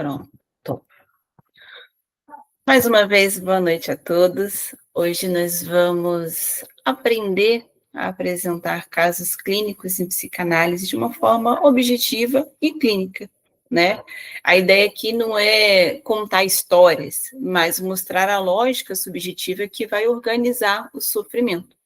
Pronto. Mais uma vez, boa noite a todos. Hoje nós vamos aprender a apresentar casos clínicos em psicanálise de uma forma objetiva e clínica, né? A ideia aqui não é contar histórias, mas mostrar a lógica subjetiva que vai organizar o sofrimento.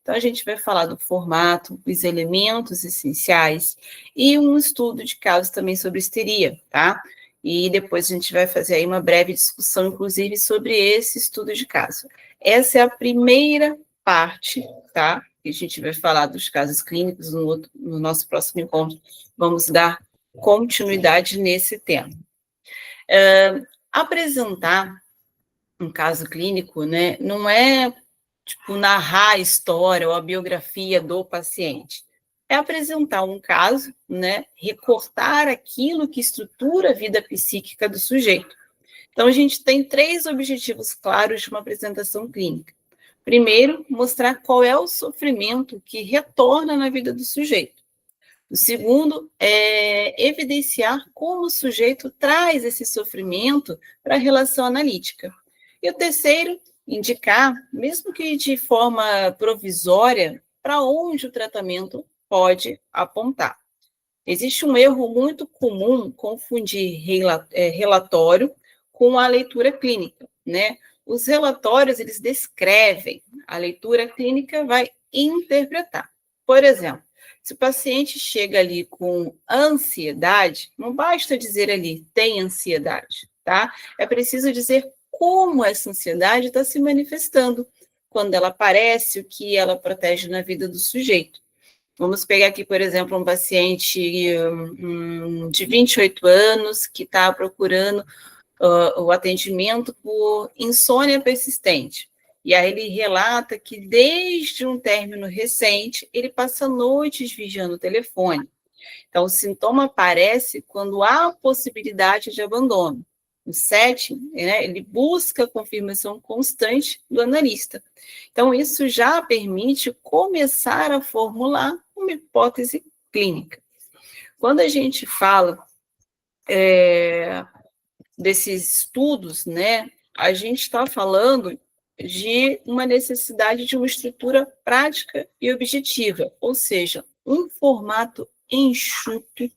Então, a gente vai falar do formato, os elementos essenciais e um estudo de caso também sobre histeria, tá? E depois a gente vai fazer aí uma breve discussão, inclusive, sobre esse estudo de caso. Essa é a primeira parte, tá? Que a gente vai falar dos casos clínicos no nosso próximo encontro. Vamos dar continuidade nesse tema. Apresentar um caso clínico, né, não é narrar a história ou a biografia do paciente. É apresentar um caso, né, recortar aquilo que estrutura a vida psíquica do sujeito. Então, a gente tem 3 objetivos claros de uma apresentação clínica. Primeiro, mostrar qual é o sofrimento que retorna na vida do sujeito. O segundo é evidenciar como o sujeito traz esse sofrimento para a relação analítica. E o terceiro, indicar, mesmo que de forma provisória, para onde o tratamento pode apontar. Existe um erro muito comum confundir relatório com a leitura clínica, né? Os relatórios, eles descrevem, a leitura clínica vai interpretar. Por exemplo, se o paciente chega ali com ansiedade, não basta dizer ali, tem ansiedade, tá? É preciso dizer como essa ansiedade está se manifestando, quando ela aparece, o que ela protege na vida do sujeito. Vamos pegar aqui, por exemplo, um paciente de 28 anos que está procurando o atendimento por insônia persistente. E aí ele relata que desde um término recente, ele passa noites vigiando o telefone. Então, o sintoma aparece quando há possibilidade de abandono. O setting, né, ele busca a confirmação constante do analista. Então, isso já permite começar a formular uma hipótese clínica. Quando a gente fala desses estudos, né, a gente está falando de uma necessidade de uma estrutura prática e objetiva, ou seja, um formato enxuto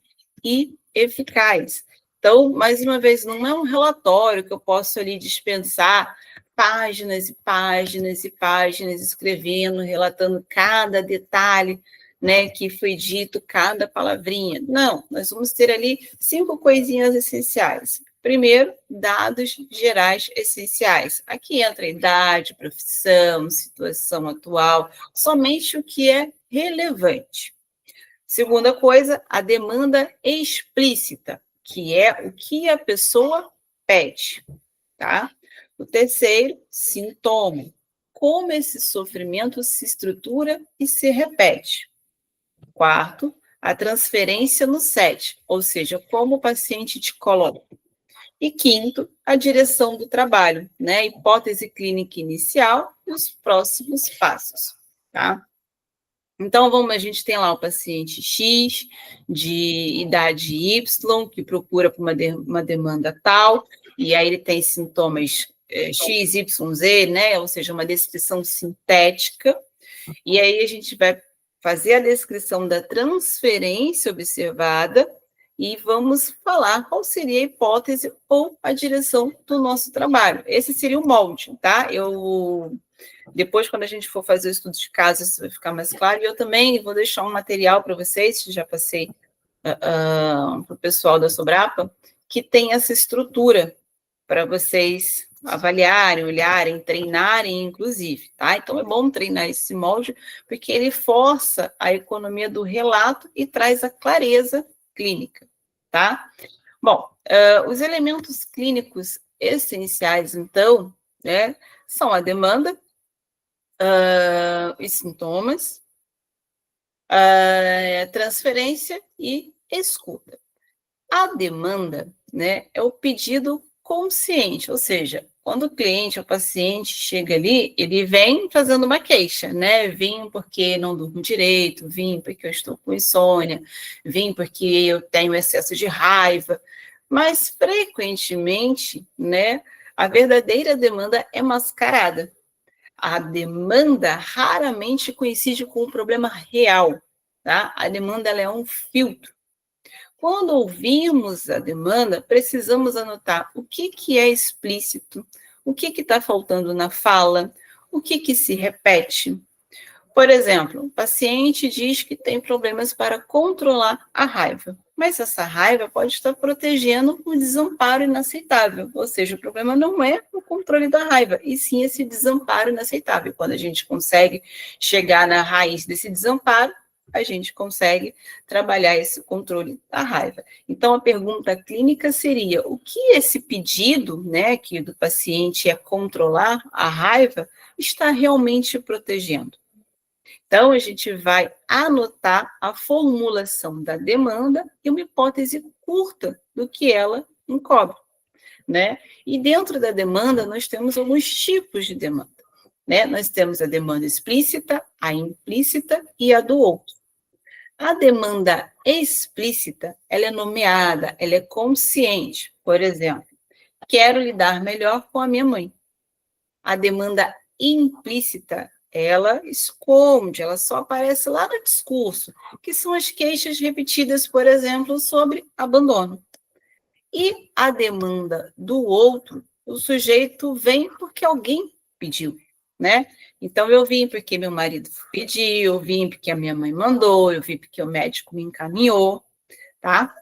e eficaz. Então, mais uma vez, não é um relatório que eu posso ali dispensar páginas e páginas e páginas escrevendo, relatando cada detalhe, né, que foi dito, cada palavrinha. Não, nós vamos ter ali 5 coisinhas essenciais. Primeiro, dados gerais essenciais. Aqui entra idade, profissão, situação atual, somente o que é relevante. Segunda coisa, a demanda explícita, que é o que a pessoa pede, tá? O terceiro, sintoma, como esse sofrimento se estrutura e se repete. Quarto, a transferência no set, ou seja, como o paciente te coloca. E quinto, a direção do trabalho, né? Hipótese clínica inicial e os próximos passos, tá? Então, a gente tem lá o paciente X, de idade Y, que procura por uma demanda tal, e aí ele tem sintomas X, Y, Z, né? Ou seja, uma descrição sintética, e aí a gente vai fazer a descrição da transferência observada, e vamos falar qual seria a hipótese ou a direção do nosso trabalho. Esse seria o molde, tá? Depois, quando a gente for fazer o estudo de caso, isso vai ficar mais claro. E eu também vou deixar um material para vocês, que já passei para o pessoal da Sobrapa, que tem essa estrutura para vocês avaliarem, olharem, treinarem, inclusive, tá? Então, é bom treinar esse molde, porque ele força a economia do relato e traz a clareza clínica, tá? Bom, os elementos clínicos essenciais, então, né, são a demanda, os sintomas, transferência e escuta. A demanda, né, é o pedido consciente, ou seja, quando o cliente, o paciente chega ali, ele vem fazendo uma queixa, né? Vim porque não durmo direito, vim porque eu estou com insônia, vim porque eu tenho excesso de raiva. mas frequentemente, né, a verdadeira demanda é mascarada. A demanda raramente coincide com o problema real, tá? A demanda ela é um filtro. Quando ouvimos a demanda, precisamos anotar o que é explícito, o que está faltando na fala, o que se repete. Por exemplo, o paciente diz que tem problemas para controlar a raiva, mas essa raiva pode estar protegendo o desamparo inaceitável, ou seja, o problema não é o controle da raiva, e sim esse desamparo inaceitável. Quando a gente consegue chegar na raiz desse desamparo, a gente consegue trabalhar esse controle da raiva. Então, a pergunta clínica seria: o que esse pedido, né, que do paciente é controlar a raiva, está realmente protegendo? Então, a gente vai anotar a formulação da demanda e uma hipótese curta do que ela encobre, né? E dentro da demanda, nós temos alguns tipos de demanda, né? Nós temos a demanda explícita, a implícita e a do outro. A demanda explícita, ela é nomeada, ela é consciente. Por exemplo, quero lidar melhor com a minha mãe. A demanda implícita, ela esconde, ela só aparece lá no discurso, que são as queixas repetidas, por exemplo, sobre abandono. E a demanda do outro, o sujeito vem porque alguém pediu, né? Então, eu vim porque meu marido pediu, eu vim porque a minha mãe mandou, eu vim porque o médico me encaminhou, tá?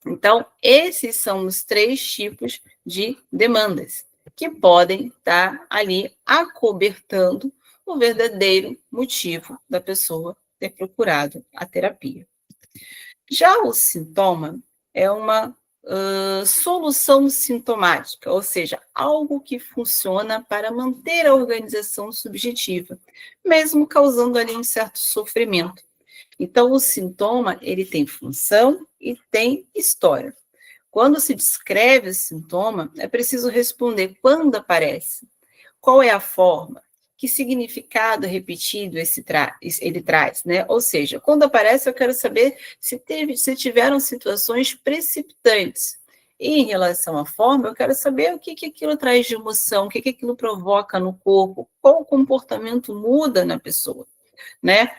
Então, esses são os 3 tipos de demandas que podem estar ali acobertando o verdadeiro motivo da pessoa ter procurado a terapia. Já o sintoma é uma solução sintomática, ou seja, algo que funciona para manter a organização subjetiva, mesmo causando ali um certo sofrimento. Então, o sintoma, ele tem função e tem história. Quando se descreve o sintoma, é preciso responder quando aparece, qual é a forma, que significado repetido ele traz, né? Ou seja, quando aparece, eu quero saber se tiveram situações precipitantes. E em relação à forma, eu quero saber o que aquilo traz de emoção, o que aquilo provoca no corpo, qual comportamento muda na pessoa, né?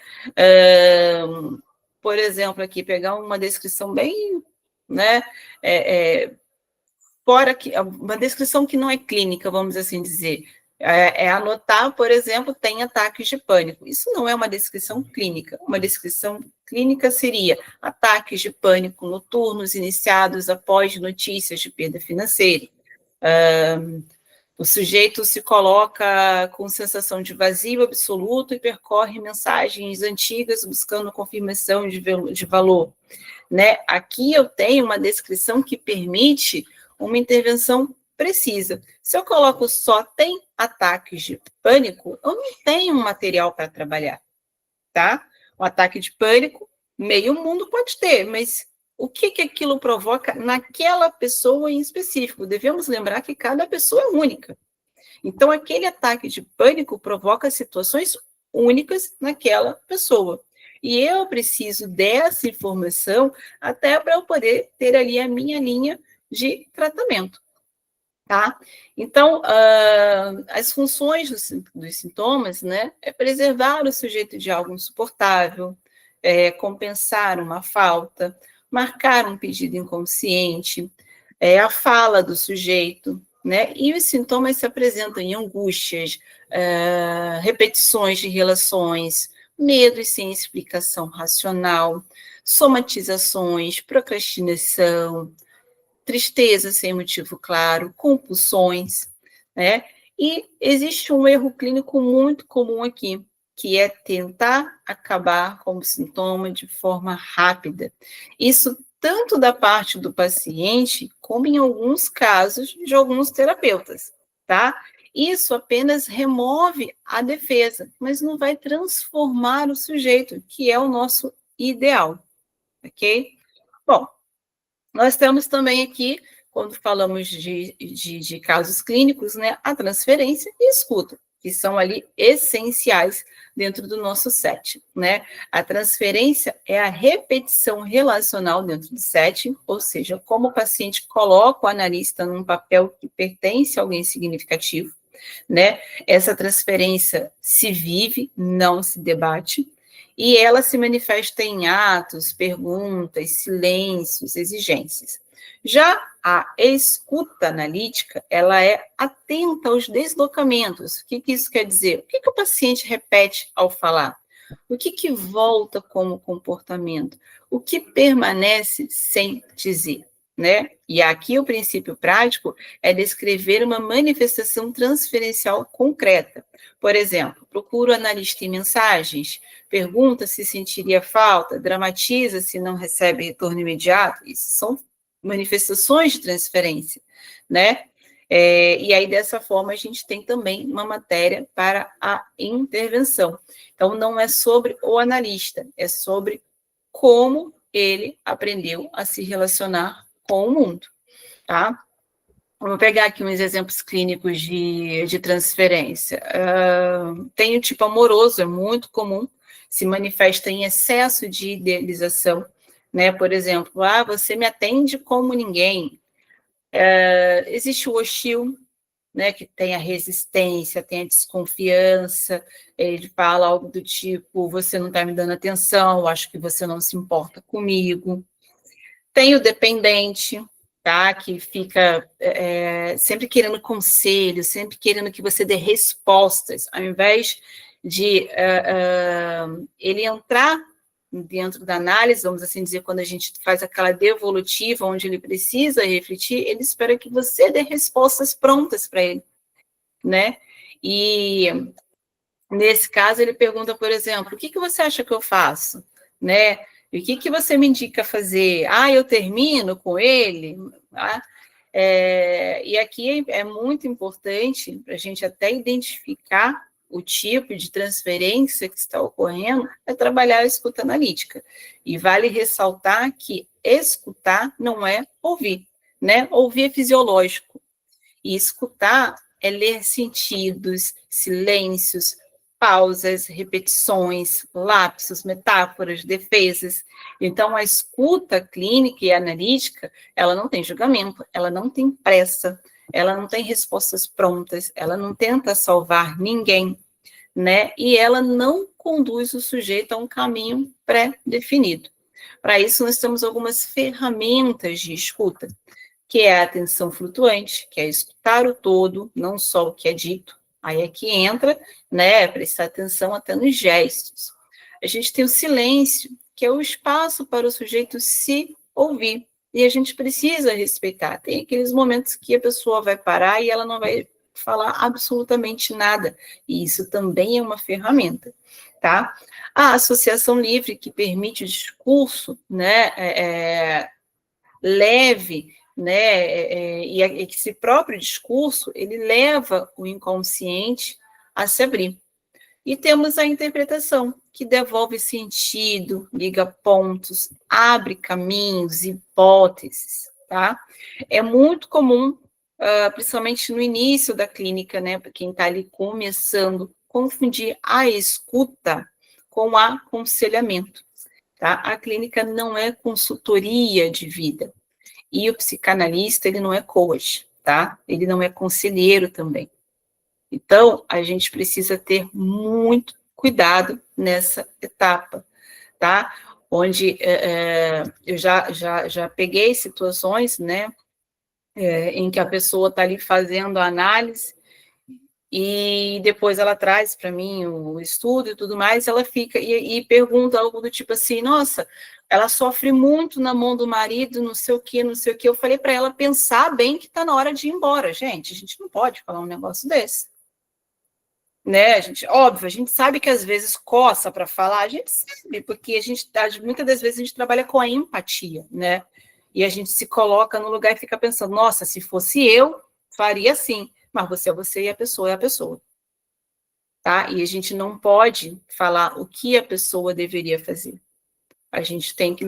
Por exemplo, aqui, pegar uma descrição bem, né, fora que uma descrição que não é clínica, vamos assim dizer, anotar, por exemplo, tem ataques de pânico. Isso não é uma descrição clínica. Uma descrição clínica seria ataques de pânico noturnos iniciados após notícias de perda financeira. O sujeito se coloca com sensação de vazio absoluto e percorre mensagens antigas buscando confirmação de valor. Né? Aqui eu tenho uma descrição que permite uma intervenção precisa. Se eu coloco só tem ataques de pânico, eu não tenho um material para trabalhar, tá? Um ataque de pânico, meio mundo pode ter, mas o que aquilo provoca naquela pessoa em específico? Devemos lembrar que cada pessoa é única. Então, aquele ataque de pânico provoca situações únicas naquela pessoa. E eu preciso dessa informação até para eu poder ter ali a minha linha de tratamento, tá? Então, as funções dos sintomas, né, é preservar o sujeito de algo insuportável, compensar uma falta, marcar um pedido inconsciente, a fala do sujeito, né? E os sintomas se apresentam em angústias, repetições de relações, medos sem explicação racional, somatizações, procrastinação, tristeza sem motivo claro, compulsões, né? E existe um erro clínico muito comum aqui, que é tentar acabar com o sintoma de forma rápida. Isso tanto da parte do paciente, como em alguns casos de alguns terapeutas, tá? Isso apenas remove a defesa, mas não vai transformar o sujeito, que é o nosso ideal, ok? Bom, nós temos também aqui, quando falamos de casos clínicos, né, a transferência e escuta. que são ali essenciais dentro do nosso setting, né? A transferência é a repetição relacional dentro do setting, ou seja, como o paciente coloca o analista num papel que pertence a alguém significativo, né? Essa transferência se vive, não se debate, e ela se manifesta em atos, perguntas, silêncios, exigências. Já a escuta analítica, ela é atenta aos deslocamentos. O que isso quer dizer? O que o paciente repete ao falar? O que volta como comportamento? O que permanece sem dizer? Né? E aqui o princípio prático é descrever uma manifestação transferencial concreta. Por exemplo, procura o analista em mensagens, pergunta se sentiria falta, dramatiza se não recebe retorno imediato. Isso são manifestações de transferência, né? E aí, dessa forma, a gente tem também uma matéria para a intervenção. Então, não é sobre o analista, é sobre como ele aprendeu a se relacionar com o mundo, tá? Vamos pegar aqui uns exemplos clínicos de transferência. Tem o tipo amoroso, é muito comum, se manifesta em excesso de idealização, né? Por exemplo, você me atende como ninguém. Existe o hostil, né, que tem a resistência, tem a desconfiança, ele fala algo do tipo, você não está me dando atenção, eu acho que você não se importa comigo. Tem o dependente, tá, que fica sempre querendo conselho, sempre querendo que você dê respostas, ao invés de ele entrar dentro da análise, vamos assim dizer, quando a gente faz aquela devolutiva, onde ele precisa refletir, ele espera que você dê respostas prontas para ele, né? E nesse caso ele pergunta, por exemplo, o que você acha que eu faço, né? E o que você me indica fazer? Eu termino com ele? Tá? E aqui é muito importante para a gente até identificar o tipo de transferência que está ocorrendo, é trabalhar a escuta analítica. E vale ressaltar que escutar não é ouvir, né? Ouvir é fisiológico. E escutar é ler sentidos, silêncios, pausas, repetições, lapsos, metáforas, defesas. Então, a escuta clínica e analítica, ela não tem julgamento, ela não tem pressa, ela não tem respostas prontas, ela não tenta salvar ninguém, né? E ela não conduz o sujeito a um caminho pré-definido. Para isso, nós temos algumas ferramentas de escuta, que é a atenção flutuante, que é escutar o todo, não só o que é dito. Aí é que entra, né, prestar atenção até nos gestos. A gente tem o silêncio, que é o espaço para o sujeito se ouvir. E a gente precisa respeitar. Tem aqueles momentos que a pessoa vai parar e ela não vai falar absolutamente nada. E isso também é uma ferramenta, tá? A associação livre, que permite o discurso, né, leve, né, e esse próprio discurso, ele leva o inconsciente a se abrir. E temos a interpretação, que devolve sentido, liga pontos, abre caminhos, hipóteses, tá? É muito comum, principalmente no início da clínica, né, para quem está ali começando, confundir a escuta com aconselhamento, tá? A clínica não é consultoria de vida. E o psicanalista, ele não é coach, tá? Ele não é conselheiro também. Então, a gente precisa ter muito cuidado nessa etapa, tá? Onde eu já peguei situações, né, em que a pessoa está ali fazendo a análise e depois ela traz para mim o estudo e tudo mais, ela fica e pergunta algo do tipo assim, nossa, ela sofre muito na mão do marido, não sei o que, não sei o que. Eu falei para ela pensar bem que está na hora de ir embora. Gente, a gente não pode falar um negócio desse. Né, óbvio, a gente sabe que às vezes coça para falar, a gente sabe, porque muitas das vezes a gente trabalha com a empatia, né? E a gente se coloca no lugar e fica pensando, nossa, se fosse eu, faria assim. Mas você é você e a pessoa é a pessoa. Tá? E a gente não pode falar o que a pessoa deveria fazer. A gente tem que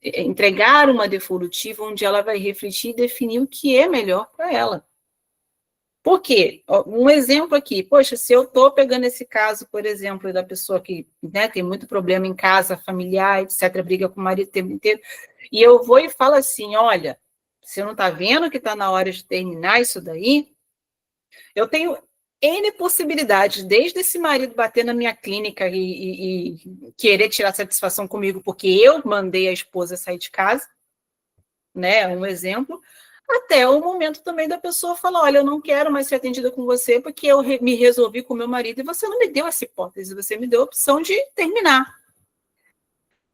entregar uma devolutiva onde ela vai refletir e definir o que é melhor para ela. Por quê? Um exemplo aqui, poxa, se eu estou pegando esse caso, por exemplo, da pessoa que, né, tem muito problema em casa, familiar, etc., briga com o marido o tempo inteiro, e eu vou e falo assim, olha, você não está vendo que está na hora de terminar isso daí? Eu tenho N possibilidades, desde esse marido bater na minha clínica e querer tirar satisfação comigo porque eu mandei a esposa sair de casa, né, um exemplo, até o momento também da pessoa falar, olha, eu não quero mais ser atendida com você porque eu me resolvi com meu marido e você não me deu essa hipótese, você me deu a opção de terminar,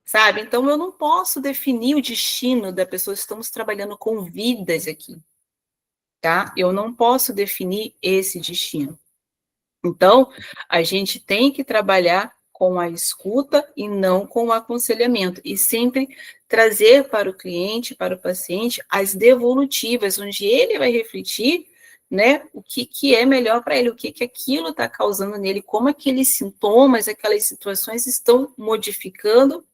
sabe? Então, eu não posso definir o destino da pessoa, estamos trabalhando com vidas aqui, tá? Eu não posso definir esse destino. Então, a gente tem que trabalhar com a escuta e não com o aconselhamento, e sempre trazer para o cliente, para o paciente, as devolutivas, onde ele vai refletir, né, o que é melhor para ele, o que aquilo está causando nele, como aqueles sintomas, aquelas situações estão modificando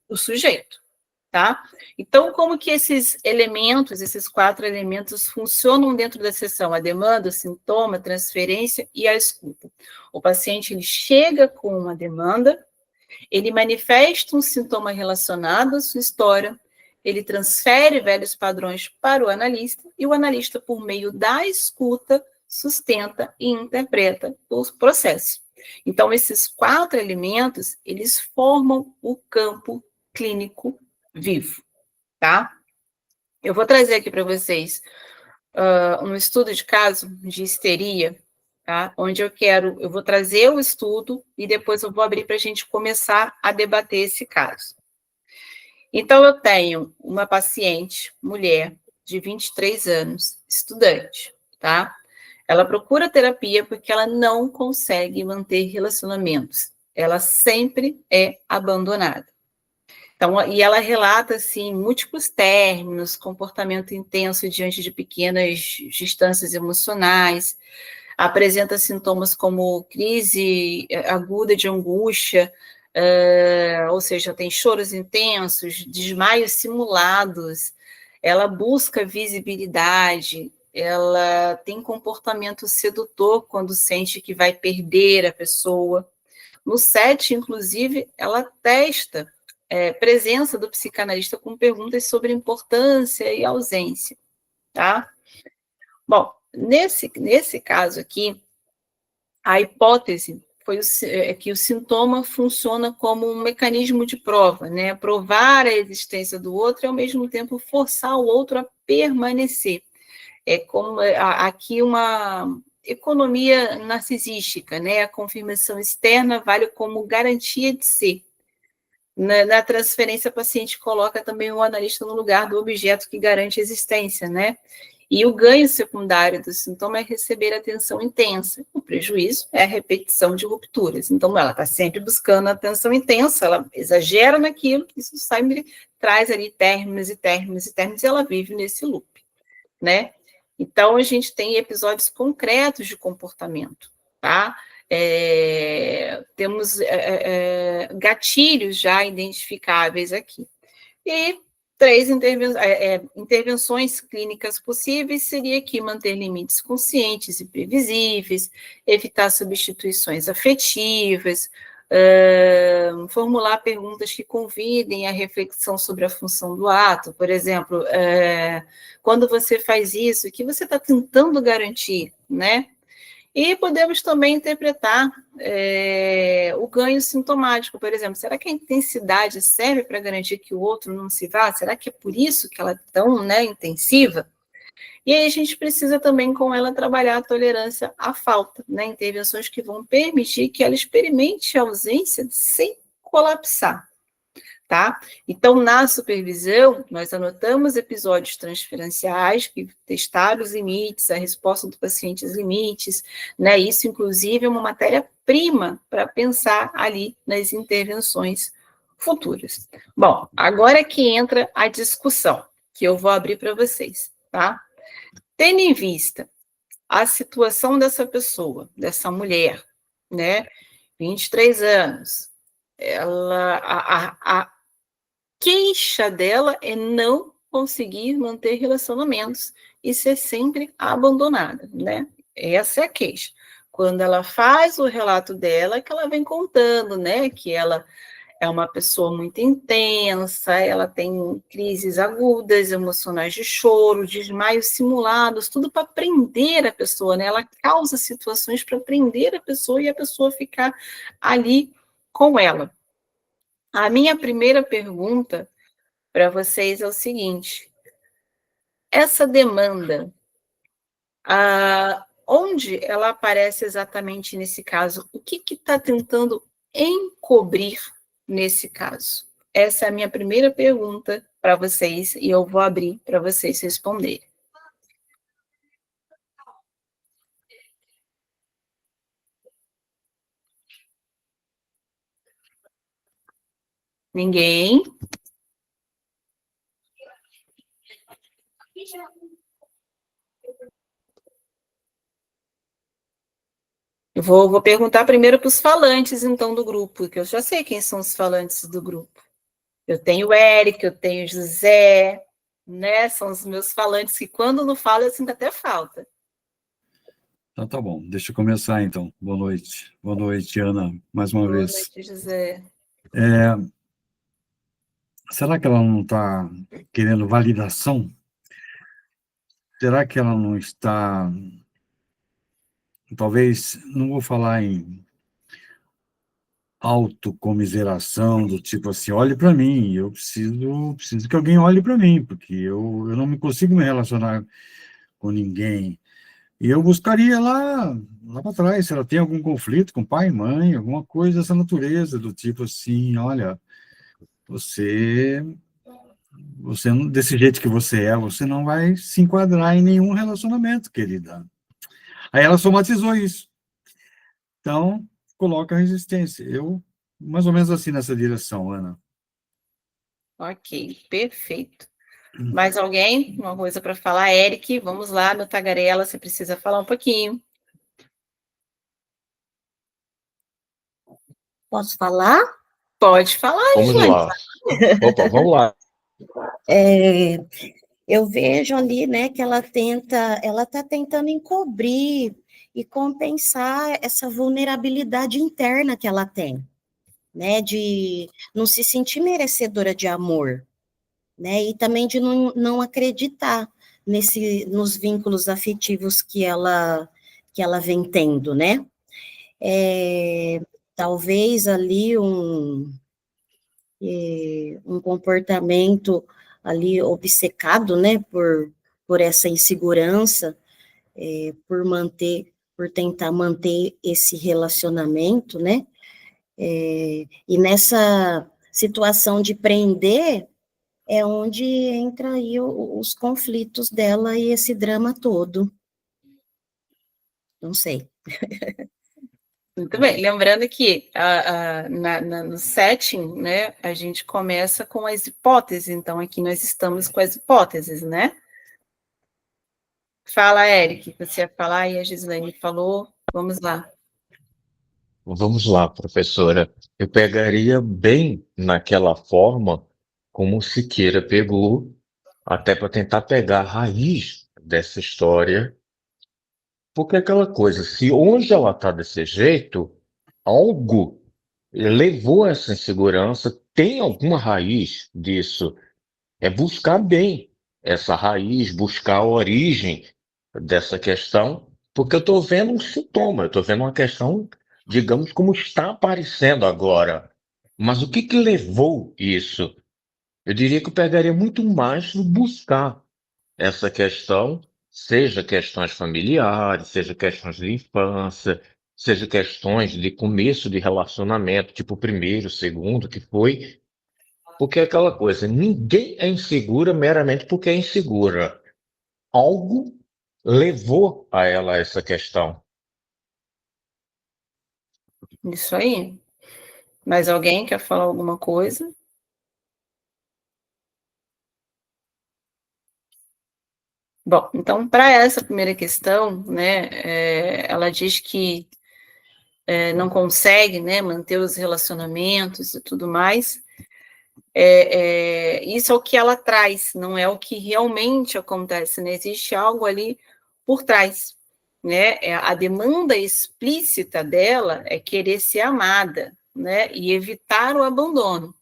o sujeito. Tá? Então, como que esses elementos, esses 4 elementos funcionam dentro da sessão? A demanda, o sintoma, a transferência e a escuta. O paciente ele chega com uma demanda, ele manifesta um sintoma relacionado à sua história, ele transfere velhos padrões para o analista e o analista, por meio da escuta, sustenta e interpreta o processo. Então, esses 4 elementos, eles formam o campo clínico vivo, tá? Eu vou trazer aqui para vocês um estudo de caso de histeria, tá? Onde eu vou trazer o estudo e depois eu vou abrir para a gente começar a debater esse caso. Então, eu tenho uma paciente, mulher, de 23 anos, estudante, tá? Ela procura terapia porque ela não consegue manter relacionamentos. Ela sempre é abandonada. Então, e ela relata, assim, múltiplos términos, comportamento intenso diante de pequenas distâncias emocionais, apresenta sintomas como crise aguda de angústia, ou seja, tem choros intensos, desmaios simulados, ela busca visibilidade, ela tem comportamento sedutor quando sente que vai perder a pessoa. No set, inclusive, ela testa presença do psicanalista com perguntas sobre importância e ausência, tá? Bom, nesse caso aqui, a hipótese foi que o sintoma funciona como um mecanismo de prova, né? Provar a existência do outro e, ao mesmo tempo, forçar o outro a permanecer. É como aqui uma economia narcisística, né? A confirmação externa vale como garantia de ser. Na transferência, o paciente coloca também o analista no lugar do objeto que garante a existência, né? E o ganho secundário do sintoma é receber atenção intensa. O prejuízo é a repetição de rupturas. Então, ela está sempre buscando atenção intensa, ela exagera naquilo, isso sempre traz ali términos e términos e términos, e ela vive nesse loop, né? Então, a gente tem episódios concretos de comportamento, tá? Temos gatilhos já identificáveis aqui. E 3 intervenções clínicas possíveis seria aqui manter limites conscientes e previsíveis, evitar substituições afetivas, formular perguntas que convidem à reflexão sobre a função do ato. Por exemplo, quando você faz isso, o que você está tentando garantir, né? E podemos também interpretar o ganho sintomático, por exemplo. Será que a intensidade serve para garantir que o outro não se vá? Será que é por isso que ela é tão, né, intensiva? E aí a gente precisa também com ela trabalhar a tolerância à falta, né? Intervenções que vão permitir que ela experimente a ausência sem colapsar. Tá? Então, na supervisão, nós anotamos episódios transferenciais que testaram os limites, a resposta do paciente aos limites, né? Isso, inclusive, é uma matéria-prima para pensar ali nas intervenções futuras. Bom, agora que entra a discussão, que eu vou abrir para vocês, tá? Tendo em vista a situação dessa pessoa, dessa mulher, né? 23 anos, a queixa dela é não conseguir manter relacionamentos e ser sempre abandonada, né? Essa é a queixa. Quando ela faz o relato dela, que ela vem contando, né, que ela é uma pessoa muito intensa, ela tem crises agudas, emocionais de choro, desmaios simulados, tudo para prender a pessoa, né? Ela causa situações para prender a pessoa e a pessoa ficar ali com ela. A minha primeira pergunta para vocês é o seguinte: essa demanda, onde ela aparece exatamente nesse caso? O que está tentando encobrir nesse caso? Essa é a minha primeira pergunta para vocês e eu vou abrir para vocês responderem. Ninguém? Eu vou perguntar primeiro para os falantes, então, do grupo, que eu já sei quem são os falantes do grupo. Eu tenho o Eric, eu tenho o José, né? São os meus falantes que, quando não falo, eu sinto até falta. Então tá bom, deixa eu começar então. Boa noite. Boa noite, Ana, mais uma vez. Boa noite, José. Será que ela não está querendo validação? Será que ela não está... Talvez, não vou falar em autocomiseração, do tipo assim, olhe para mim, eu preciso que alguém olhe para mim, porque eu não me consigo me relacionar com ninguém. E eu buscaria lá para trás, se ela tem algum conflito com pai e mãe, alguma coisa dessa natureza, do tipo assim, olha, você desse jeito que você não vai se enquadrar em nenhum relacionamento, querida. Aí ela somatizou isso. Então, coloca a resistência. Eu, mais ou menos assim nessa direção, Ana. Ok, perfeito. Mais alguém? Uma coisa para falar? Eric, vamos lá, meu tagarela, você precisa falar um pouquinho. Posso falar? Pode falar, Vamos Gislaine. lá. Opa, vamos lá. Eu vejo ali, né, que ela está tentando encobrir e compensar essa vulnerabilidade interna que ela tem, né, de não se sentir merecedora de amor, né, e também de não acreditar nos vínculos afetivos que ela vem tendo, né. Talvez ali um comportamento ali obcecado, né, por essa insegurança, por tentar manter esse relacionamento, né, e nessa situação de prender é onde entra aí os conflitos dela e esse drama todo. Não sei. Muito bem, lembrando que no setting, né, a gente começa com as hipóteses, então aqui nós estamos com as hipóteses, né? Fala, Eric, você ia falar e a Gislaine falou, vamos lá. Vamos lá, professora. Eu pegaria bem naquela forma como o Siqueira pegou, até para tentar pegar a raiz dessa história. Porque é aquela coisa, se hoje ela está desse jeito, algo levou a essa insegurança, tem alguma raiz disso. É buscar bem essa raiz, buscar a origem dessa questão, porque eu estou vendo um sintoma, eu estou vendo uma questão, digamos, como está aparecendo agora. Mas o que que levou isso? Eu diria que eu pegaria muito mais no buscar essa questão, seja questões familiares, seja questões de infância, seja questões de começo de relacionamento, tipo o primeiro, o segundo, que foi. Porque é aquela coisa, ninguém é insegura meramente porque é insegura. Algo levou a ela essa questão. Isso aí. Mais alguém quer falar alguma coisa? Bom, então, para essa primeira questão, né, ela diz que não consegue, né, manter os relacionamentos e tudo mais. Isso é o que ela traz, não é o que realmente acontece, né? Existe algo ali por trás, né? A demanda explícita dela é querer ser amada, né? E evitar o abandono.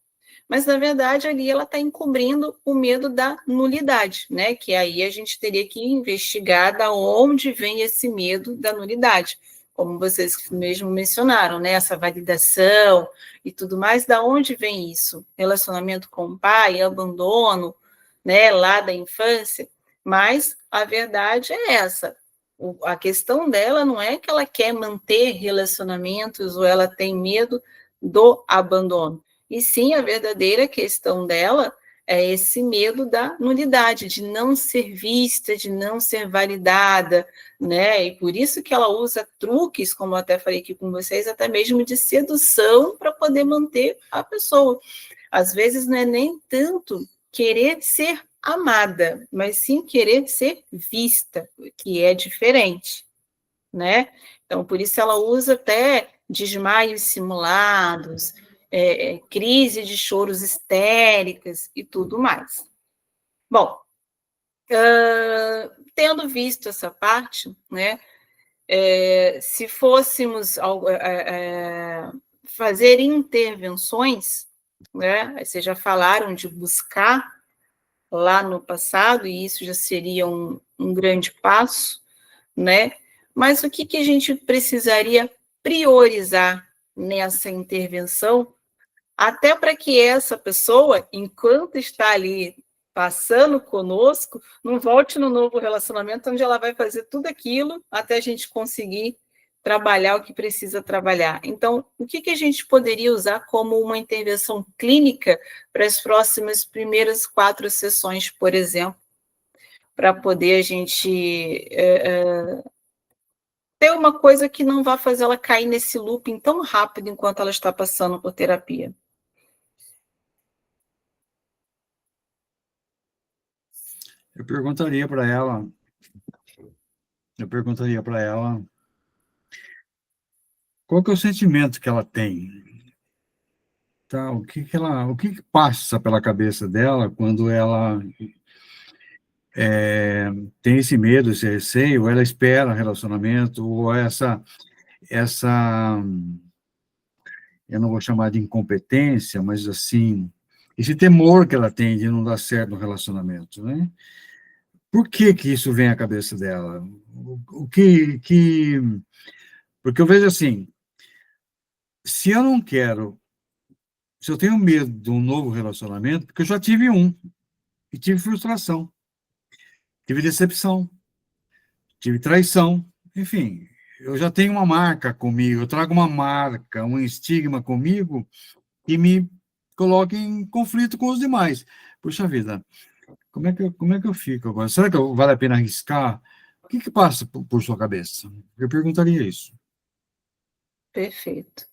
Mas, na verdade, ali ela está encobrindo o medo da nulidade, né? Que aí a gente teria que investigar da onde vem esse medo da nulidade. Como vocês mesmo mencionaram, né? Essa validação e tudo mais, da onde vem isso? Relacionamento com o pai, abandono, né? Lá da infância. Mas a verdade é essa. A questão dela não é que ela quer manter relacionamentos ou ela tem medo do abandono. E sim, a verdadeira questão dela é esse medo da nulidade, de não ser vista, de não ser validada, né? E por isso que ela usa truques, como eu até falei aqui com vocês, até mesmo de sedução para poder manter a pessoa. Às vezes não é nem tanto querer ser amada, mas sim querer ser vista, que é diferente, né? Então, por isso ela usa até desmaios simulados, crise de choros histéricas e tudo mais. Bom, tendo visto essa parte, né, se fôssemos fazer intervenções, né, vocês já falaram de buscar lá no passado, e isso já seria um grande passo, né? Mas o que a gente precisaria priorizar nessa intervenção, até para que essa pessoa, enquanto está ali passando conosco, não volte no novo relacionamento onde ela vai fazer tudo aquilo até a gente conseguir trabalhar o que precisa trabalhar. Então, o que a gente poderia usar como uma intervenção clínica para as próximas primeiras 4 sessões, por exemplo, para poder a gente ter uma coisa que não vá fazer ela cair nesse looping tão rápido enquanto ela está passando por terapia? Eu perguntaria para ela, qual que é o sentimento que ela tem, tá? O que passa pela cabeça dela quando ela tem esse medo, esse receio, ou ela espera um relacionamento, ou essa, eu não vou chamar de incompetência, mas assim, esse temor que ela tem de não dar certo no relacionamento, né? Por que isso vem à cabeça dela? Porque eu vejo assim, se eu não quero, se eu tenho medo de um novo relacionamento, porque eu já tive um, e tive frustração, tive decepção, tive traição, enfim, eu já tenho uma marca comigo, eu trago uma marca, um estigma comigo que me coloca em conflito com os demais. Puxa vida, como é que eu fico agora? Será que vale a pena arriscar? O que passa por sua cabeça? Eu perguntaria isso. Perfeito.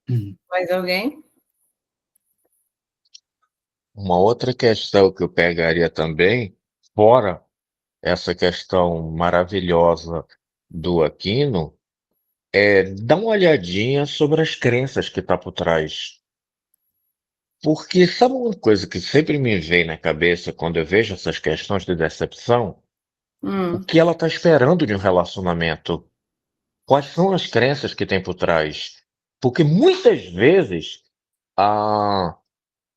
Hum. Mais alguém? Uma outra questão que eu pegaria também, fora essa questão maravilhosa do Aquino, é dar uma olhadinha sobre as crenças que está por trás. Porque sabe uma coisa que sempre me vem na cabeça quando eu vejo essas questões de decepção? O que ela está esperando de um relacionamento? Quais são as crenças que tem por trás? Porque muitas vezes a,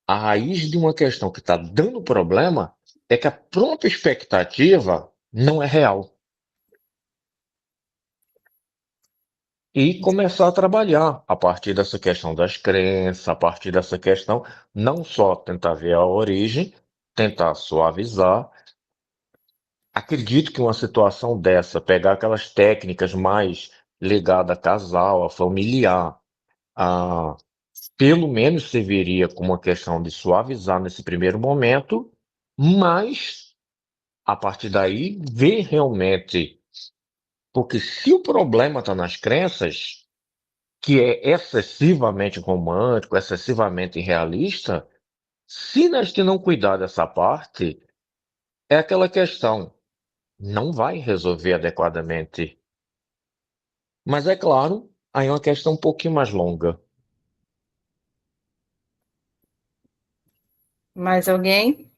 a raiz de uma questão que está dando problema é que a própria expectativa não é real. E começar a trabalhar a partir dessa questão das crenças, a partir dessa questão, não só tentar ver a origem, tentar suavizar. Acredito que uma situação dessa, pegar aquelas técnicas mais ligadas a casal, a familiar, a, pelo menos serviria como uma questão de suavizar nesse primeiro momento, mas a partir daí ver realmente, porque se o problema está nas crenças, que é excessivamente romântico, excessivamente irrealista, se nós não cuidar dessa parte, é aquela questão, não vai resolver adequadamente. Mas é claro, aí é uma questão um pouquinho mais longa. Mais alguém?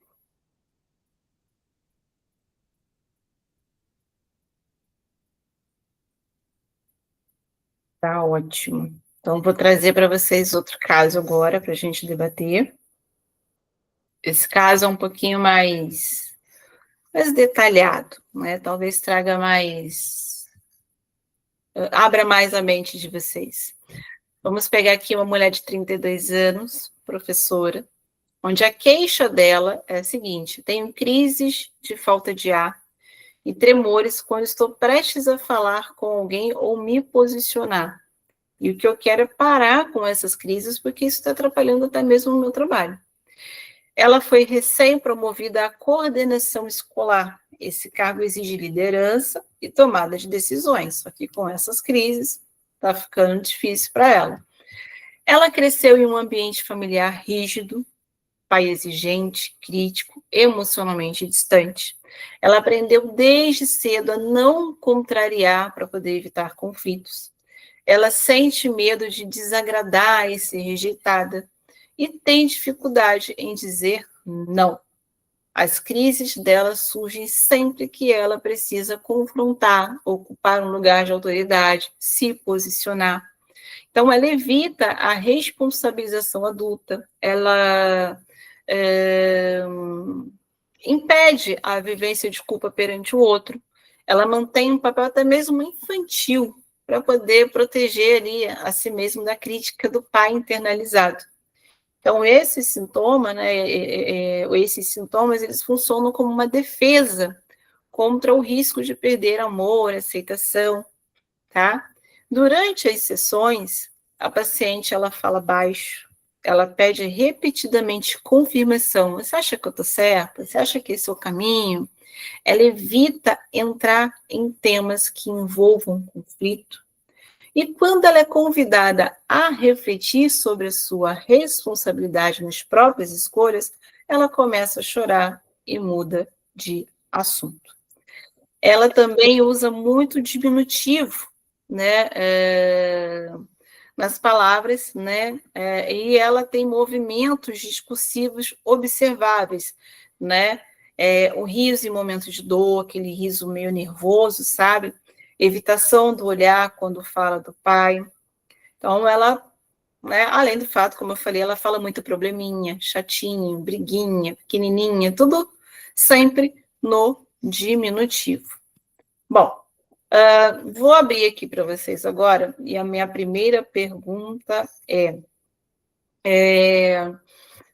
Tá ótimo. Então, vou trazer para vocês outro caso agora para a gente debater. Esse caso é um pouquinho mais detalhado, né? Talvez traga mais, abra mais a mente de vocês. Vamos pegar aqui uma mulher de 32 anos, professora, onde a queixa dela é a seguinte: tenho crises de falta de ar e tremores quando estou prestes a falar com alguém ou me posicionar. E o que eu quero é parar com essas crises, porque isso está atrapalhando até mesmo o meu trabalho. Ela foi recém-promovida à coordenação escolar. Esse cargo exige liderança e tomada de decisões, só que com essas crises está ficando difícil para ela. Ela cresceu em um ambiente familiar rígido, pai exigente, crítico, emocionalmente distante. Ela aprendeu desde cedo a não contrariar para poder evitar conflitos. Ela sente medo de desagradar e ser rejeitada e tem dificuldade em dizer não. As crises dela surgem sempre que ela precisa confrontar, ocupar um lugar de autoridade, se posicionar. Então, ela evita a responsabilização adulta, ela impede a vivência de culpa perante o outro, ela mantém um papel até mesmo infantil para poder proteger ali a si mesmo da crítica do pai internalizado. Então, esse sintoma, né, esses sintomas, eles funcionam como uma defesa contra o risco de perder amor, aceitação, tá? Durante as sessões, a paciente, ela fala baixo, ela pede repetidamente confirmação. Você acha que eu estou certa? Você acha que esse é o caminho? Ela evita entrar em temas que envolvam conflito. E quando ela é convidada a refletir sobre a sua responsabilidade nas próprias escolhas, ela começa a chorar e muda de assunto. Ela também usa muito diminutivo, né, nas palavras, né, e ela tem movimentos discursivos observáveis, né, o riso em momentos de dor, aquele riso meio nervoso, sabe? Evitação do olhar quando fala do pai. Então, ela, né, além do fato, como eu falei, ela fala muito probleminha, chatinho, briguinha, pequenininha, tudo sempre no diminutivo. Bom, vou abrir aqui para vocês agora, e a minha primeira pergunta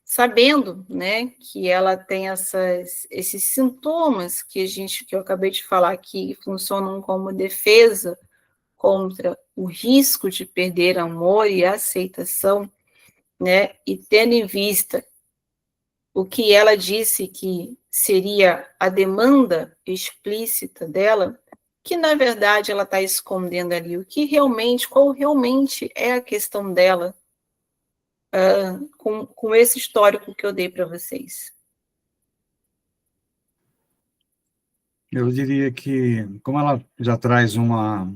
sabendo, né, que ela tem esses sintomas que eu acabei de falar, que funcionam como defesa contra o risco de perder amor e aceitação, né, e tendo em vista o que ela disse que seria a demanda explícita dela, que na verdade ela está escondendo ali, qual realmente é a questão dela, com esse histórico que eu dei para vocês. Eu diria que, como ela já traz umas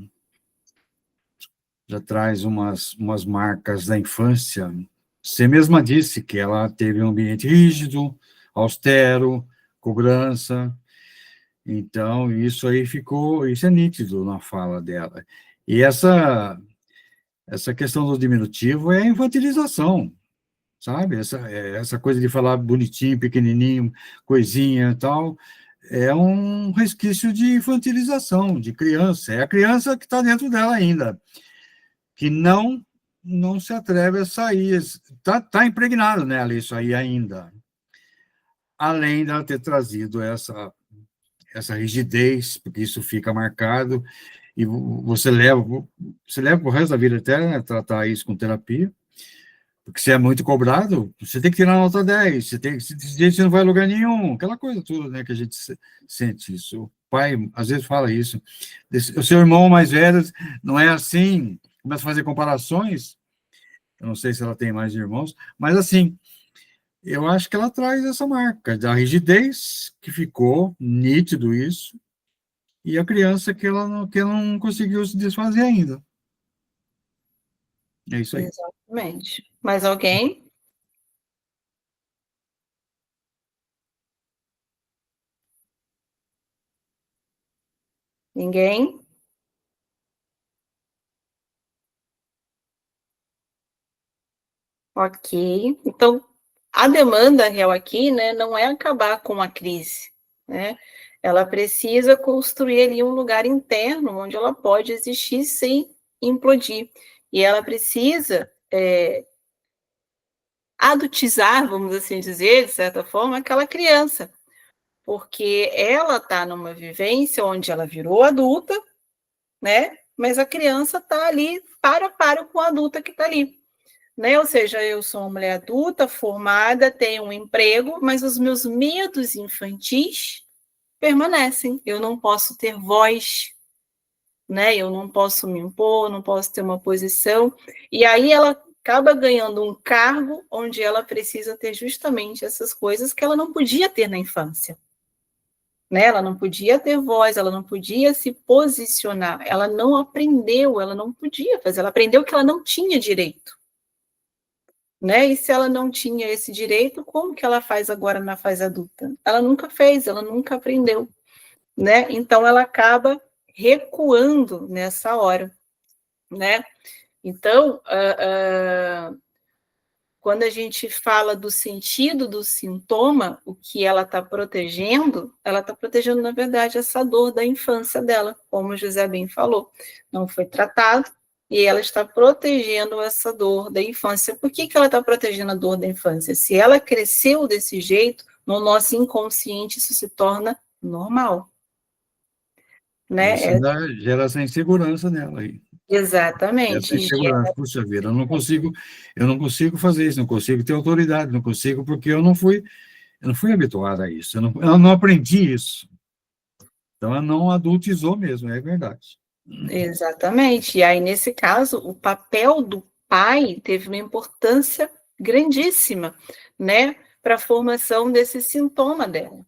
marcas da infância, você mesma disse que ela teve um ambiente rígido, austero, cobrança, então isso aí isso é nítido na fala dela. E essa questão do diminutivo é infantilização, sabe? Essa coisa de falar bonitinho, pequenininho, coisinha e tal, é um resquício de infantilização, de criança. É a criança que está dentro dela ainda, que não se atreve a sair. Está impregnado nela isso aí ainda. Além de ela ter trazido essa rigidez, porque isso fica marcado, e você leva para o resto da vida até, né, tratar isso com terapia, porque se é muito cobrado, você tem que tirar nota 10, desse jeito você não vai a lugar nenhum, aquela coisa toda, né, que a gente sente isso. O pai, às vezes, fala isso. O seu irmão mais velho não é assim, começa a fazer comparações, eu não sei se ela tem mais irmãos, mas, assim, eu acho que ela traz essa marca da rigidez, que ficou nítido isso, e a criança que ela não conseguiu se desfazer ainda. É isso aí. Exatamente. Mais alguém? Ninguém? Ok. Então, a demanda real aqui, né, não é acabar com a crise, né? Ela precisa construir ali um lugar interno onde ela pode existir sem implodir. E ela precisa adultizar, vamos assim dizer, de certa forma, aquela criança, porque ela está numa vivência onde ela virou adulta, né? Mas a criança está ali para com a adulta que está ali. Né? Ou seja, eu sou uma mulher adulta, formada, tenho um emprego, mas os meus medos infantis permanecem. Eu não posso ter voz, né? Eu não posso me impor, não posso ter uma posição. E aí ela acaba ganhando um cargo onde ela precisa ter justamente essas coisas que ela não podia ter na infância. Né? Ela não podia ter voz, ela não podia se posicionar, ela não aprendeu, ela não podia fazer, ela aprendeu que ela não tinha direito. Né? E se ela não tinha esse direito, como que ela faz agora na fase adulta? Ela nunca fez, ela nunca aprendeu, né? Então ela acaba recuando nessa hora, né? Então, quando a gente fala do sentido do sintoma, o que ela está protegendo, na verdade, essa dor da infância dela, como o José bem falou. Não foi tratado, e ela está protegendo essa dor da infância. Por que ela está protegendo a dor da infância? Se ela cresceu desse jeito, no nosso inconsciente isso se torna normal. Né? Isso gera essa insegurança nela aí. Essa Exatamente. insegurança, puxa vida, eu não consigo fazer isso, não consigo ter autoridade, não consigo porque eu não fui habituado a isso, eu não aprendi isso. Então, ela não adultizou mesmo, é verdade. Exatamente. E aí, nesse caso, o papel do pai teve uma importância grandíssima, né, para a formação desse sintoma dela,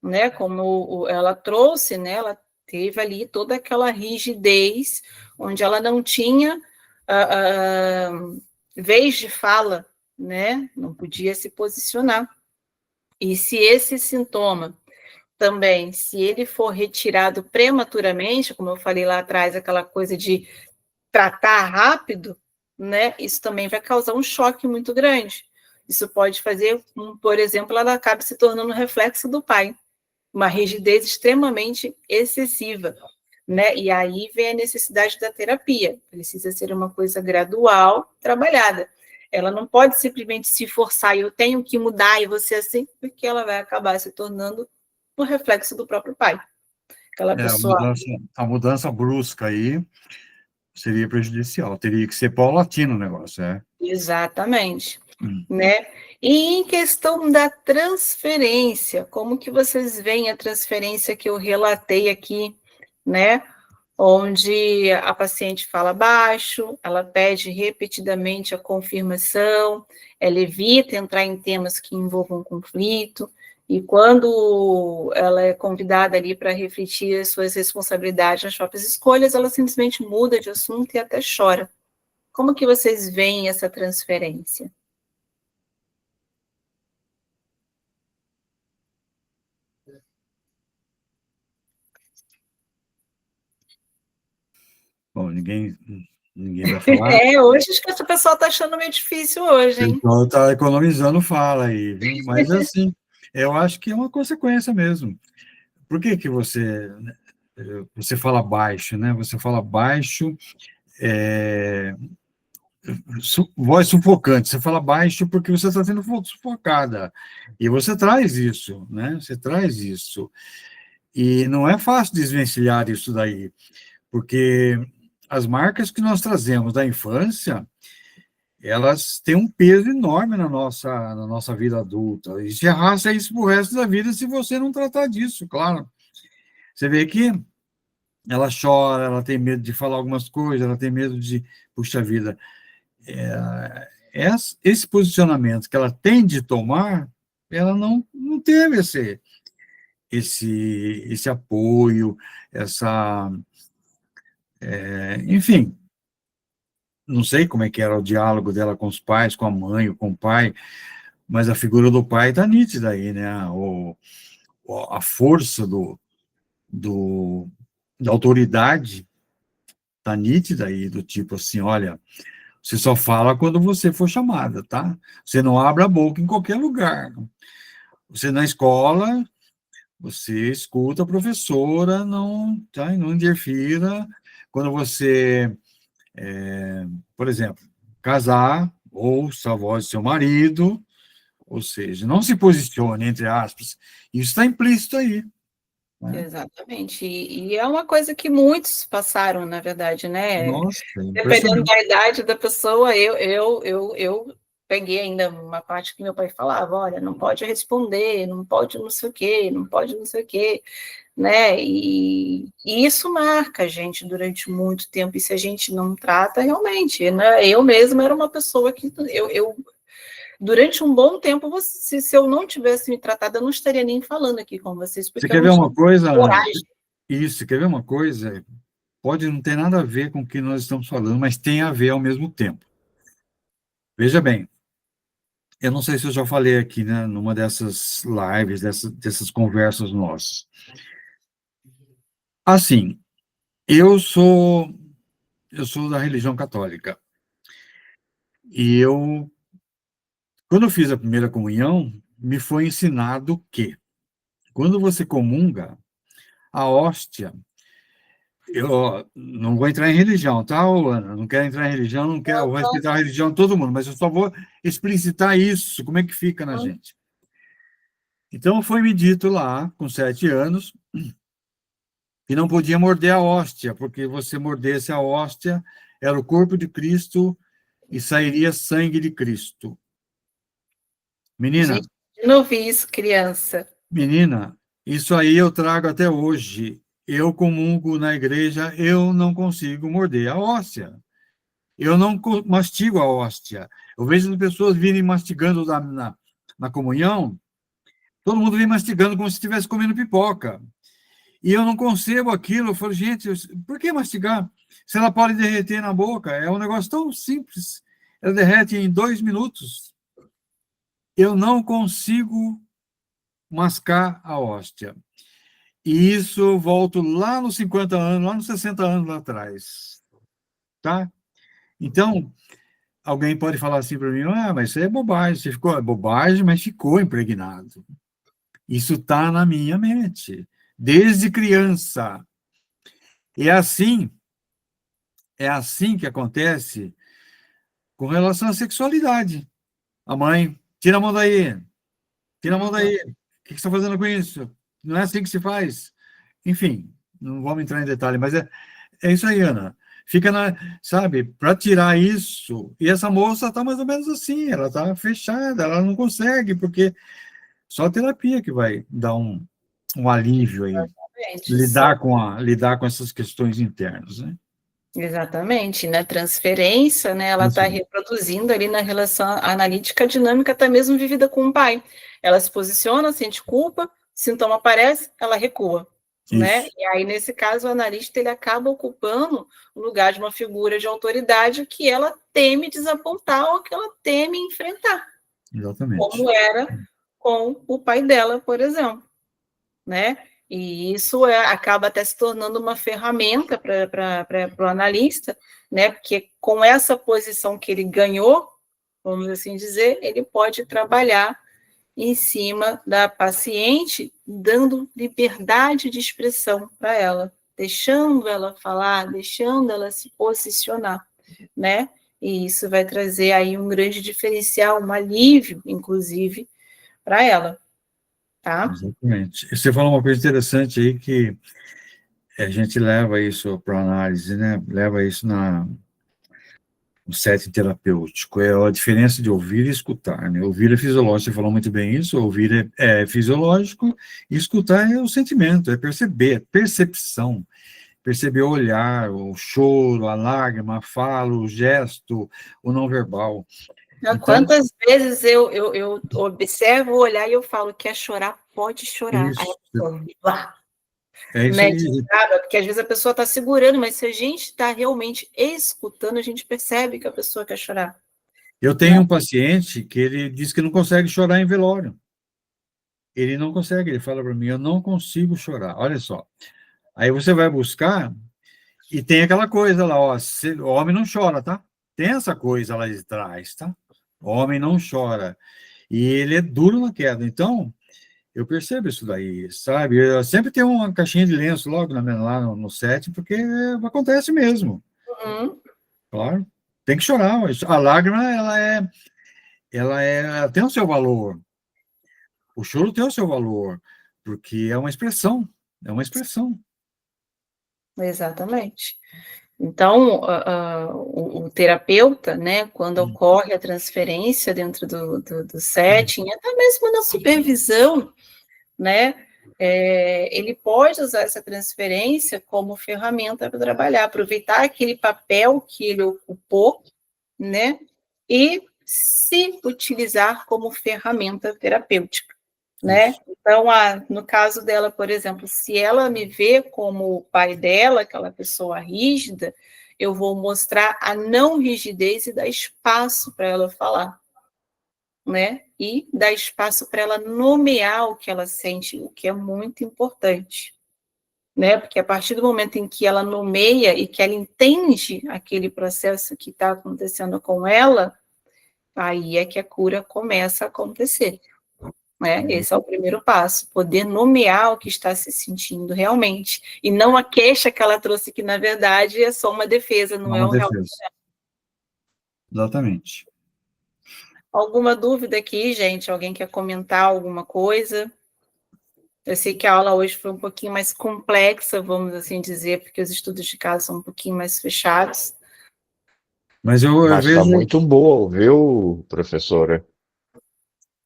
né, como ela trouxe, né, ela teve ali toda aquela rigidez, onde ela não tinha vez de fala, né, não podia se posicionar. E se esse sintoma também, se ele for retirado prematuramente, como eu falei lá atrás, aquela coisa de tratar rápido, né, isso também vai causar um choque muito grande. Isso pode fazer, por exemplo, ela acabe se tornando um reflexo do pai, uma rigidez extremamente excessiva, né? E aí vem a necessidade da terapia. Precisa ser uma coisa gradual, trabalhada. Ela não pode simplesmente se forçar, eu tenho que mudar e você assim, porque ela vai acabar se tornando um reflexo do próprio pai. Aquela pessoa. A mudança brusca aí seria prejudicial, teria que ser paulatino o negócio, é. Exatamente. Né? E em questão da transferência, como que vocês veem a transferência que eu relatei aqui, né? Onde a paciente fala baixo, ela pede repetidamente a confirmação, ela evita entrar em temas que envolvam conflito, e quando ela é convidada ali para refletir as suas responsabilidades nas próprias escolhas, ela simplesmente muda de assunto e até chora. Como que vocês veem essa transferência? Bom, ninguém vai falar. Hoje acho que essa pessoa está achando meio difícil hoje, hein? Então, está economizando fala aí, viu? Mas, assim, eu acho que é uma consequência mesmo. Por que que você fala baixo, né? Você fala baixo, voz sufocante. Você fala baixo porque você está sendo sufocada. E você traz isso, né? Você traz isso. E não é fácil desvencilhar isso daí, porque as marcas que nós trazemos da infância, elas têm um peso enorme na nossa vida adulta. E se arrasta isso pro resto da vida se você não tratar disso, claro. Você vê que ela chora, ela tem medo de falar algumas coisas, ela tem medo de, puxa vida, esse posicionamento que ela tem de tomar, ela não teve esse apoio, enfim, não sei como é que era o diálogo dela com os pais, com a mãe, ou com o pai, mas a figura do pai está nítida aí, né? A força da autoridade está nítida aí, do tipo assim, olha, Você só fala quando você for chamada, tá? Você não abre a boca em qualquer lugar. Você na escola, você escuta a professora, não, tá? Não interfira. Quando você, por exemplo, casar, ouça a voz do seu marido, ou seja, não se posicione, entre aspas. Isso está implícito aí. Né? Exatamente. E é uma coisa que muitos passaram, na verdade, né? Nossa, Dependendo impressionante. da idade da pessoa, eu peguei ainda uma parte que meu pai falava, olha, não pode responder, não pode não sei o quê, não pode não sei o quê, né? E isso marca a gente durante muito tempo, e se a gente não trata, realmente, né? Eu mesma era uma pessoa que durante um bom tempo, se eu não tivesse me tratado, eu não estaria nem falando aqui com vocês, Você porque eu quer não ver tinha uma coisa, Ana? coragem. Isso, quer ver uma coisa? Pode não ter nada a ver com o que nós estamos falando, mas tem a ver ao mesmo tempo. Veja bem, eu não sei se eu já falei aqui, né, numa dessas lives, dessas conversas nossas. Assim, eu sou eu sou da religião católica. E quando eu fiz a primeira comunhão, me foi ensinado que quando você comunga, a hóstia, eu não vou entrar em religião, tá, Ana? Não quero entrar em religião, não quero, eu vou respeitar a religião de todo mundo, mas eu só vou explicitar isso, como é que fica na gente. Então, foi me dito lá, com 7 anos, que não podia morder a hóstia, porque você mordesse a hóstia, era o corpo de Cristo e sairia sangue de Cristo. Menina, Gente, eu não vi isso, criança. menina, isso aí eu trago até hoje. Eu comungo na igreja, eu não consigo morder a hóstia. Eu não mastigo a hóstia. Eu vejo as pessoas virem mastigando na comunhão, todo mundo vem mastigando como se estivesse comendo pipoca. E eu não concebo aquilo. Eu falo, gente, por que mastigar? Se ela pode derreter na boca, é um negócio tão simples. Ela derrete em 2 minutos. Eu não consigo mascar a hóstia. E isso eu volto lá nos 50 anos, lá nos 60 anos lá atrás. Tá? Então, alguém pode falar assim para mim, mas isso é bobagem. Você ficou, é bobagem, mas ficou impregnado. Isso está na minha mente, desde criança. E é assim que acontece com relação à sexualidade. A mãe, tira a mão daí, tira a mão daí. O que você está fazendo com isso? Não é assim que se faz. Enfim, não vamos entrar em detalhe, mas é isso aí, Ana. Fica sabe, para tirar isso. E essa moça está mais ou menos assim, ela está fechada, ela não consegue, porque só a terapia que vai dar um alívio aí, Exatamente, lidar com essas questões internas, né? exatamente. Na transferência, né, ela está reproduzindo ali na relação analítica a dinâmica até mesmo vivida com o pai. Ela se posiciona, sente culpa, sintoma aparece, ela recua. Né? Isso, E aí, nesse caso, o analista ele acaba ocupando o lugar de uma figura de autoridade que ela teme desapontar ou que ela teme enfrentar, exatamente. como era com o pai dela, por exemplo, né? E isso acaba até se tornando uma ferramenta para o analista, né? Porque com essa posição que ele ganhou, vamos assim dizer, ele pode trabalhar em cima da paciente, dando liberdade de expressão para ela, deixando ela falar, deixando ela se posicionar, né? E isso vai trazer aí um grande diferencial, um alívio, inclusive, para ela, tá? Exatamente. Você falou uma coisa interessante aí que a gente leva isso para análise, né? Leva isso no setting terapêutico. É a diferença de ouvir e escutar, né? Ouvir é fisiológico, você falou muito bem isso. Ouvir é fisiológico e escutar é o sentimento, é perceber, percepção. Perceber o olhar, o choro, a lágrima, a fala, o gesto, o não verbal. Então, Quantas vezes eu observo o olhar e eu falo, quer chorar, pode chorar. Aí isso, a pessoa, vá, é isso né, aí. porque às vezes a pessoa está segurando, mas se a gente está realmente escutando, a gente percebe que a pessoa quer chorar. Eu Né? tenho um paciente que ele diz que não consegue chorar em velório. Ele não consegue, ele fala para mim, eu não consigo chorar. Olha só. Aí você vai buscar e tem aquela coisa lá, ó, o homem não chora, tá? Tem essa coisa lá de trás, tá? O homem não chora. E ele é duro na queda. Então, eu percebo isso daí, sabe? Eu sempre tenho uma caixinha de lenço logo lá no set, porque acontece mesmo, Uhum. claro. Tem que chorar. A lágrima, ela tem o seu valor. O choro tem o seu valor, porque é uma expressão. É uma expressão. Exatamente. Então, o terapeuta, né, quando ocorre a transferência dentro do setting, até mesmo na supervisão, né, ele pode usar essa transferência como ferramenta para trabalhar, aproveitar aquele papel que ele ocupou, né, e se utilizar como ferramenta terapêutica, né? Isso. Então, no caso dela, por exemplo, se ela me vê como o pai dela, aquela pessoa rígida, eu vou mostrar a não rigidez e dar espaço para ela falar, né? E dar espaço para ela nomear o que ela sente, o que é muito importante, né? Porque a partir do momento em que ela nomeia e que ela entende aquele processo que está acontecendo com ela, aí é que a cura começa a acontecer, né? Esse é o primeiro passo, poder nomear o que está se sentindo realmente, e não a queixa que ela trouxe, que na verdade é só uma defesa, não é Uma um real. defesa. Exatamente. Alguma dúvida aqui, gente? Alguém quer comentar alguma coisa? Eu sei que a aula hoje foi um pouquinho mais complexa, vamos assim dizer, porque os estudos de caso são um pouquinho mais fechados. Mas eu Mas está vejo. muito boa, viu, professora?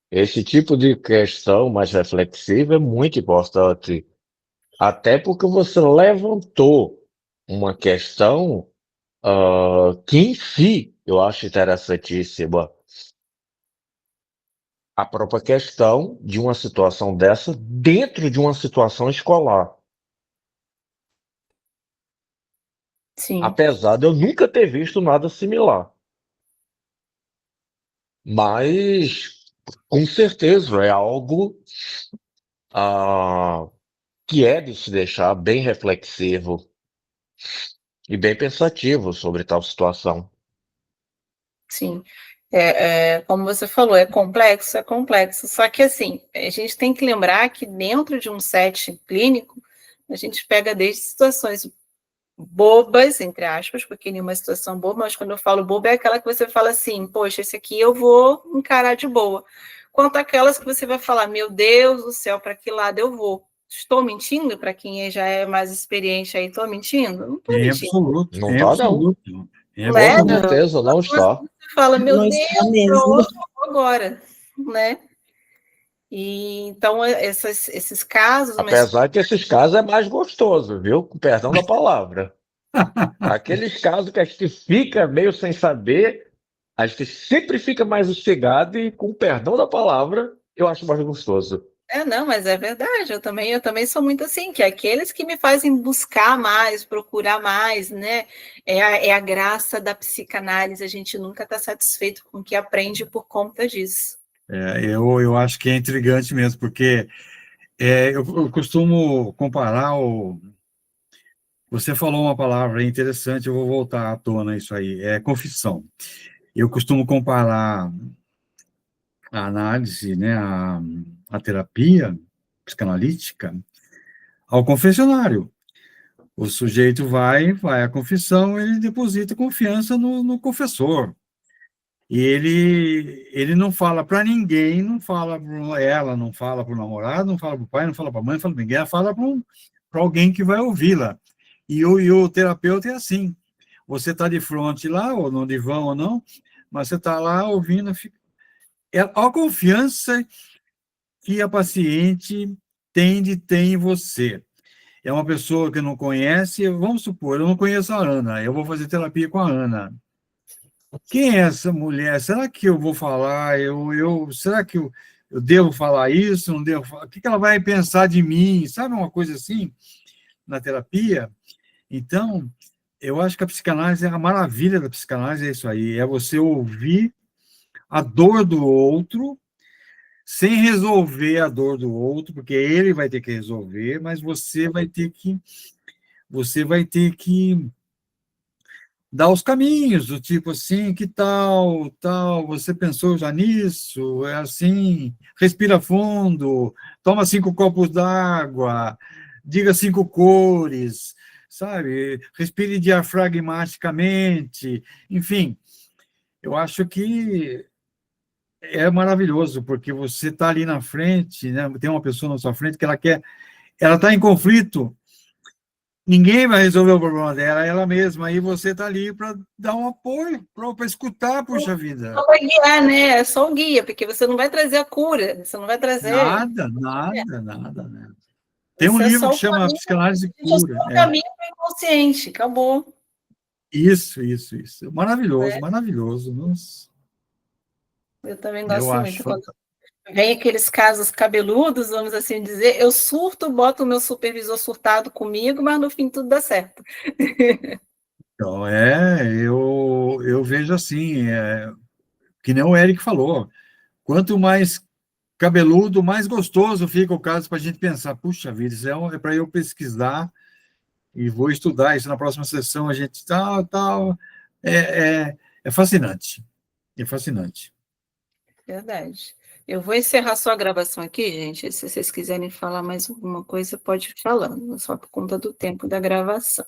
Esse tipo de questão mais reflexiva é muito importante, até porque você levantou uma questão que em si eu acho interessantíssima. A própria questão de uma situação dessa dentro de uma situação escolar. Sim, Apesar de eu nunca ter visto nada similar. Mas, com certeza, é algo ah, que é de se deixar bem reflexivo e bem pensativo sobre tal situação. sim. Como você falou, é complexo. Só que assim, a gente tem que lembrar que dentro de um setting clínico, a gente pega desde situações bobas, entre aspas, porque nenhuma situação boba, mas quando eu falo boba é aquela que você fala assim, poxa, esse aqui eu vou encarar de boa. Quanto aquelas que você vai falar, meu Deus do céu, para que lado eu vou? Estou mentindo? Para quem já é mais experiente aí, estou mentindo? Não estou Em mentindo, absoluto, Não em tá, não. absoluto, em né? Com absoluto. certeza não Mas está. você fala, meu Não Deus, está para mesmo. onde eu vou agora? Né? E então esses casos, mas Apesar que esses casos é mais gostoso, viu? Com perdão da palavra. Aqueles casos que a gente fica meio sem saber, a gente sempre fica mais instigado e, com perdão da palavra, eu acho mais gostoso. não, mas é verdade, eu também sou muito assim, que é aqueles que me fazem buscar mais, procurar mais, né? É a graça da psicanálise, a gente nunca está satisfeito com o que aprende por conta disso. Eu acho que é intrigante mesmo, porque eu costumo comparar Você falou uma palavra interessante, eu vou voltar à tona isso aí, é confissão. Eu costumo comparar a análise, né, a terapia psicanalítica ao confessionário. O sujeito vai à confissão, ele deposita confiança no confessor. E ele não fala para ninguém, não fala para ela, não fala para o namorado, não fala para o pai, não fala para a mãe, não fala para ninguém, ela fala para alguém que vai ouvi-la. E o terapeuta é assim. Você está de frente lá, ou no divã ou não, mas você está lá ouvindo. É a confiança que a paciente tem em você. É uma pessoa que não conhece, vamos supor, eu não conheço a Ana, eu vou fazer terapia com a Ana. Quem é essa mulher? Será que eu vou falar? Será que eu devo falar isso? Não devo falar? O que ela vai pensar de mim? Sabe uma coisa assim, na terapia? Então, eu acho que a psicanálise, a maravilha da psicanálise é isso aí, é você ouvir a dor do outro, sem resolver a dor do outro, porque ele vai ter que resolver, mas você vai ter que dar os caminhos, do tipo assim, que tal, você pensou já nisso? É assim, respira fundo, toma 5 copos d'água, diga 5 cores, sabe? Respire diafragmaticamente, enfim, eu acho que é maravilhoso, porque você está ali na frente, né? Tem uma pessoa na sua frente que ela está em conflito, ninguém vai resolver o problema dela, ela mesma, aí você está ali para dar um apoio, para escutar, puxa vida. Só vai guiar, né? É só o guia, porque você não vai trazer a cura, você não vai trazer. Nada. Tem um Isso é livro só que o chama caminho, Psicanálise é só Pura. o caminho para o inconsciente, acabou. Isso. Maravilhoso, Né? maravilhoso. Nossa, Eu também eu gosto acho muito. Quando fantástico. vem aqueles casos cabeludos, vamos assim dizer, eu surto, boto o meu supervisor surtado comigo, mas no fim tudo dá certo. Então, eu vejo assim, que nem o Eric falou, quanto mais cabeludo, mais gostoso fica o caso para a gente pensar, puxa vida, isso é para eu pesquisar e vou estudar isso na próxima sessão, a gente tal. É fascinante, é fascinante. Verdade. Eu vou encerrar só a gravação aqui, gente. Se vocês quiserem falar mais alguma coisa, pode ir falando, só por conta do tempo da gravação.